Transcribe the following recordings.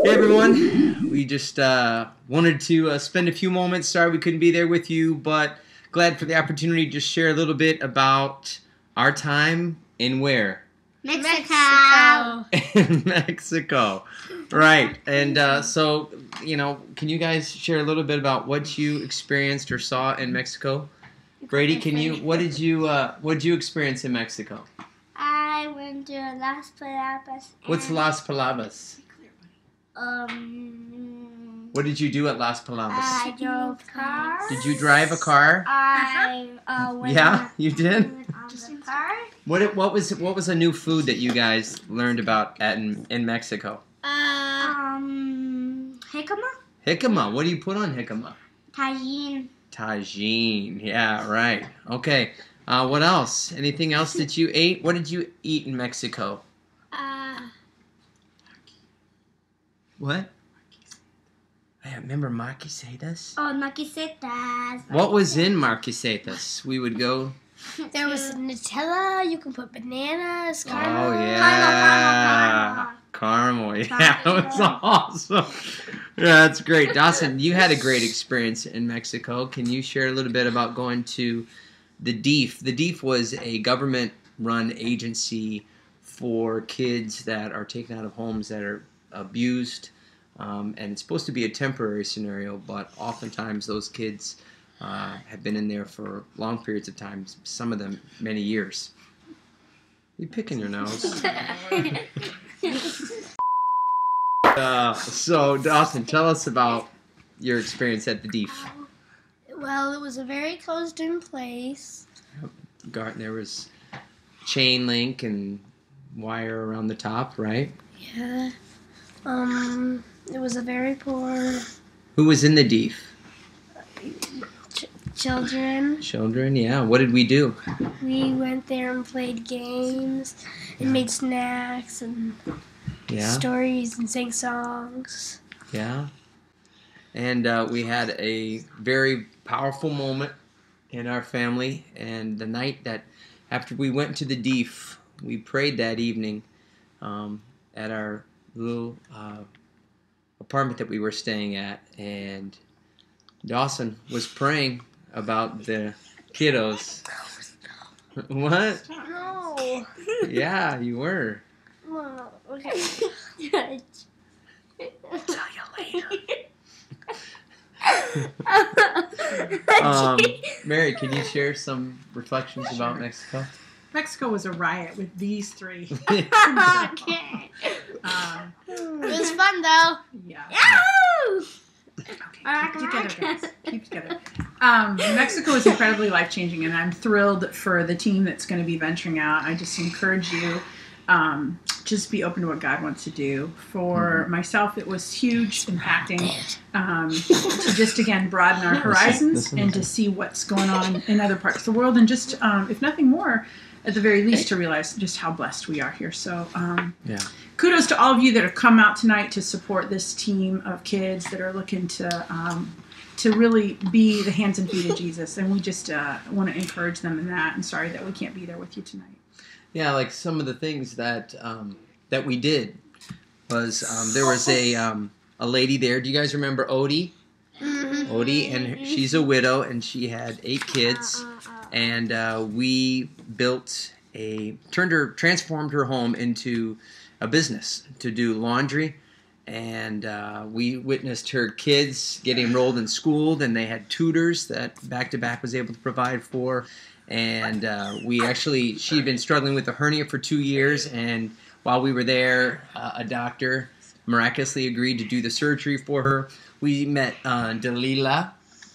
Hey everyone, we just wanted to spend a few moments. Sorry we couldn't be there with you, but glad for the opportunity to just share a little bit about our time in where? Mexico. In Mexico. Right. And so, can you guys share a little bit about what you experienced or saw in Mexico? Brady, what did you experience in Mexico? I went to Las Palabras. What's Las Palabras? What did you do at Las Palabras? I drove cars. Did you drive a car? I You did? went on the car. What was a new food that you guys learned about in Mexico? Jicama? Jicama. What do you put on jicama? Tajin. Tajin. Yeah, right. Okay. What else? Anything else that you ate? What did you eat in Mexico? What? I remember Marquesitas. Oh, maquisitas. What was in Marquesitas? We would go. There was Nutella. You can put bananas, caramel. Oh yeah, caramel. Yeah, that was awesome. Yeah, that's great. Dawson, you had a great experience in Mexico. Can you share a little bit about going to the DIF? The DIF was a government-run agency for kids that are taken out of homes that are abused, and it's supposed to be a temporary scenario, but oftentimes those kids have been in there for long periods of time, some of them many years. You picking your nose. So Dawson, tell us about your experience at the DIF. Well, it was a very closed-in place. There was chain link and wire around the top, right? Yeah. It was a very poor Who was in the DIF? children. Children, yeah. What did we do? We went there and played games and made snacks and stories and sang songs. Yeah. And we had a very powerful moment in our family. And the night that after we went to the DIF, we prayed that evening at our little apartment that we were staying at. And Dawson was praying about the kiddos. What? No. Yeah, you were. Well, okay. Tell you later. Mary, can you share some reflections about Mexico? Mexico was a riot with these three. It was fun though. Yeah. Yahoo! Okay, keep together, guys. Keep together. Mexico is incredibly life-changing, and I'm thrilled for the team that's going to be venturing out. I just encourage you, just be open to what God wants to do. For myself, it was huge, impacting, to just, again, broaden our horizons and to see what's going on in other parts of the world, and just, if nothing more, at the very least, to realize just how blessed we are here. So, kudos to all of you that have come out tonight to support this team of kids that are looking to really be the hands and feet of Jesus. And we just want to encourage them in that. And sorry that we can't be there with you tonight. Yeah, like some of the things that that we did was there was a lady there. Do you guys remember Odie? Mm-hmm. Odie, and she's a widow, and she had 8 kids. And we transformed her home into a business to do laundry, and we witnessed her kids getting enrolled in school, and they had tutors that Back to Back was able to provide for, and she had been struggling with a hernia for 2 years, and while we were there, a doctor miraculously agreed to do the surgery for her. We met Delilah,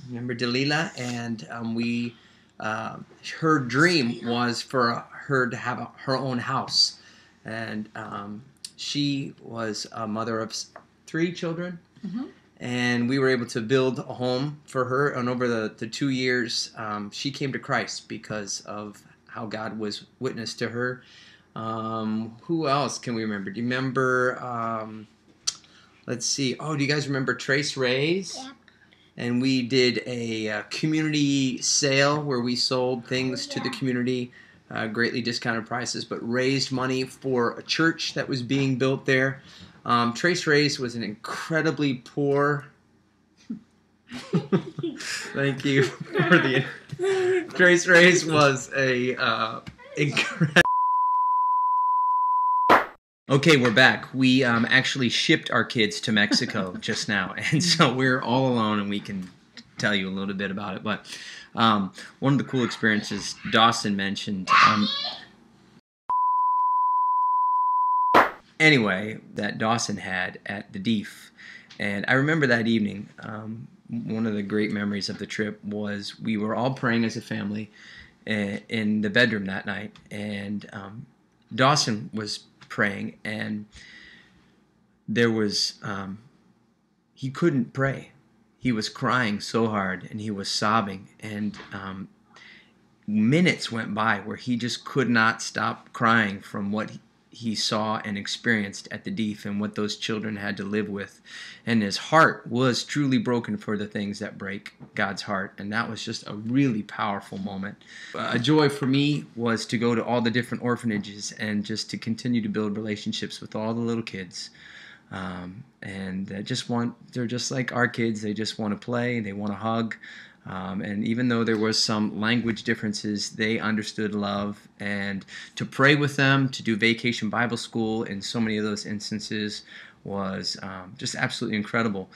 remember Delilah, and her dream was for her to have her own house, and she was a mother of 3 children, and we were able to build a home for her. And over the 2 years, she came to Christ because of how God was witness to her. Who else can we remember? Do you remember? Let's see. Oh, do you guys remember Trace Rays? Yep. And we did a community sale where we sold things to the community, greatly discounted prices, but raised money for a church that was being built there. Trace Reyes was an incredibly poor. Thank you for the. Trace Reyes was a incredible. Okay, we're back. We actually shipped our kids to Mexico just now, and so we're all alone, and we can tell you a little bit about it. But one of the cool experiences Dawson mentioned. Anyway, that Dawson had at the DEEF. And I remember that evening, one of the great memories of the trip was we were all praying as a family in the bedroom that night. And Dawson was praying, and there was, he couldn't pray. He was crying so hard, and he was sobbing. And minutes went by where he just could not stop crying from what he saw and experienced at the DEEF and what those children had to live with. And his heart was truly broken for the things that break God's heart. And that was just a really powerful moment. A joy for me was to go to all the different orphanages and just to continue to build relationships with all the little kids. And they're just like our kids. They just want to play. They want to hug. And even though there was some language differences, they understood love. And to pray with them, to do Vacation Bible School in so many of those instances was just absolutely incredible.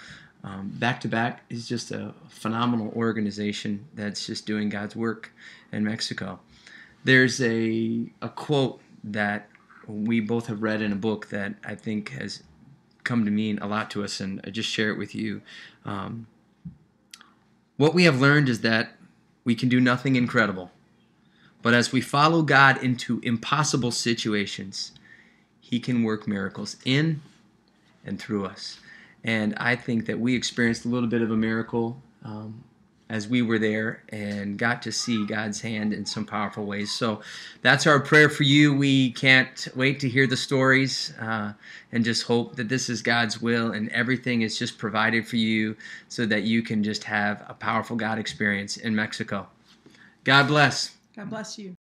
Back to Back is just a phenomenal organization that's just doing God's work in Mexico. There's a quote that we both have read in a book that I think has come to mean a lot to us, and I just share it with you. What we have learned is that we can do nothing incredible, but as we follow God into impossible situations, He can work miracles in and through us. And I think that we experienced a little bit of a miracle as we were there and got to see God's hand in some powerful ways. So that's our prayer for you. We can't wait to hear the stories and just hope that this is God's will and everything is just provided for you so that you can just have a powerful God experience in Mexico. God bless. God bless you.